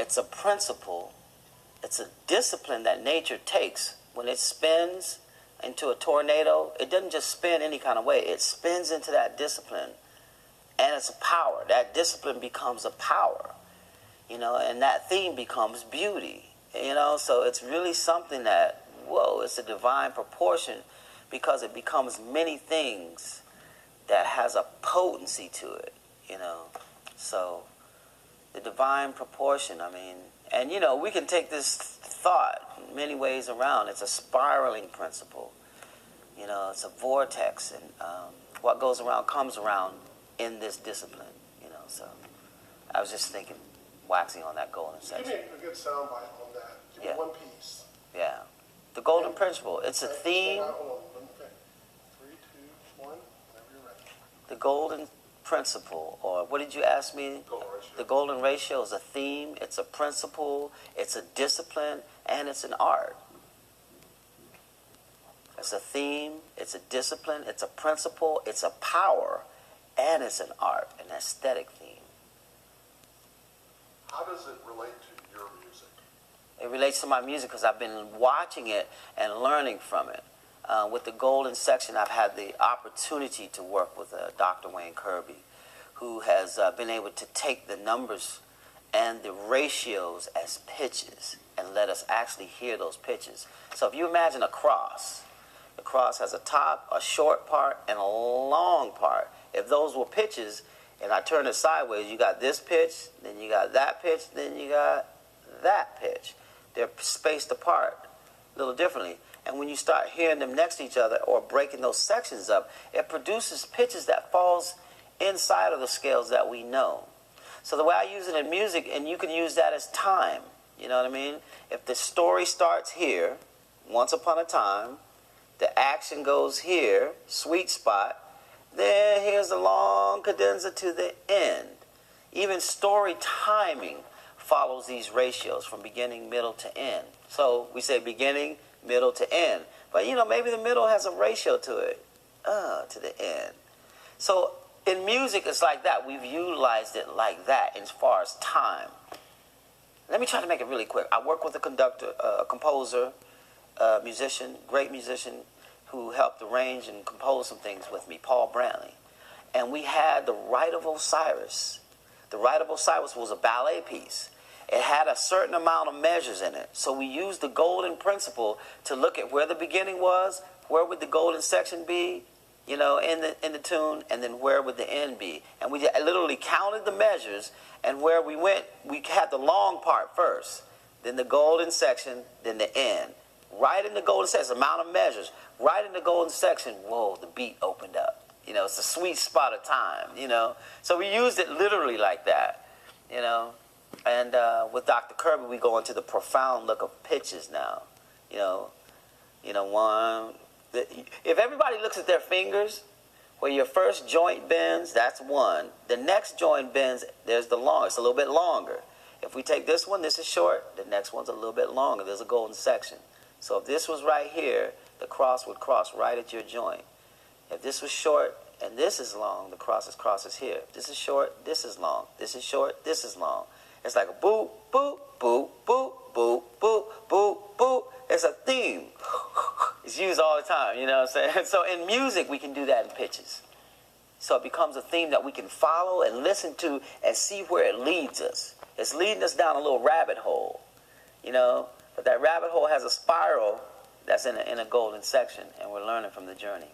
it's a principle, it's a discipline that nature takes. When it spins into a tornado, it doesn't just spin any kind of way. It spins into that discipline, and it's a power. That discipline becomes a power, you know, and that theme becomes beauty, you know. So it's really something that, whoa, it's a divine proportion, because it becomes many things that has a potency to it, you know. So the divine proportion, I mean, and you know, we can take this thought many ways around. It's a spiraling principle, you know, it's a vortex, and what goes around comes around in this discipline, you know. So I was just thinking, waxing on that golden section. Give me a good soundbite on that. Give me one piece. Yeah. The golden principle. It's a theme. Hold on. Okay. 3, 2, 1. Whenever you're ready. The golden principle, or what did you ask me? Golden ratio. The golden ratio is a theme, it's a principle, it's a discipline, and it's an art. It's a theme, it's a discipline, it's a principle, it's a power, and it's an art, an aesthetic theme. How does it relate to your music? It relates to my music because I've been watching it and learning from it. With the golden section, I've had the opportunity to work with Dr. Wayne Kirby, who has been able to take the numbers and the ratios as pitches and let us actually hear those pitches. So if you imagine a cross, the cross has a top, a short part, and a long part. If those were pitches, and I turn it sideways, you got this pitch, then you got that pitch, then you got that pitch. They're spaced apart a little differently. And when you start hearing them next to each other or breaking those sections up, it produces pitches that falls inside of the scales that we know. So the way I use it in music, and you can use that as time, you know what I mean? If the story starts here, once upon a time, the action goes here, sweet spot, then here's the long cadenza to the end. Even story timing follows these ratios from beginning, middle to end. So we say beginning, middle to end. But you know, maybe the middle has a ratio to it, to the end. So in music, it's like that. We've utilized it like that as far as time. Let me try to make it really quick. I work with a conductor, a composer, a musician, great musician, who helped arrange and compose some things with me, Paul Brantley. And we had the Rite of Osiris. The Rite of Osiris was a ballet piece. It had a certain amount of measures in it. So we used the golden principle to look at where the beginning was, where would the golden section be, you know, in the tune, and then where would the end be. And we literally counted the measures, and where we went, we had the long part first, then the golden section, then the end. Right in the golden section, amount of measures, right in the golden section, whoa, the beat opened up. You know, it's a sweet spot of time, you know. So we used it literally like that, you know. And with Dr. Kirby, we go into the profound look of pitches now. You know, one. If everybody looks at their fingers, where your first joint bends, that's one. The next joint bends, there's the long. It's a little bit longer. If we take this one, this is short. The next one's a little bit longer. There's a golden section. So if this was right here, the cross would cross right at your joint. If this was short and this is long, the crosses here. If this is short, this is long. This is short, this is long. It's like a boop, boop, boop, boop, boop, boop, boop, boop. It's a theme. It's used all the time, you know what I'm saying? So in music, we can do that in pitches. So it becomes a theme that we can follow and listen to and see where it leads us. It's leading us down a little rabbit hole, you know? But that rabbit hole has a spiral that's in a golden section, and we're learning from the journey.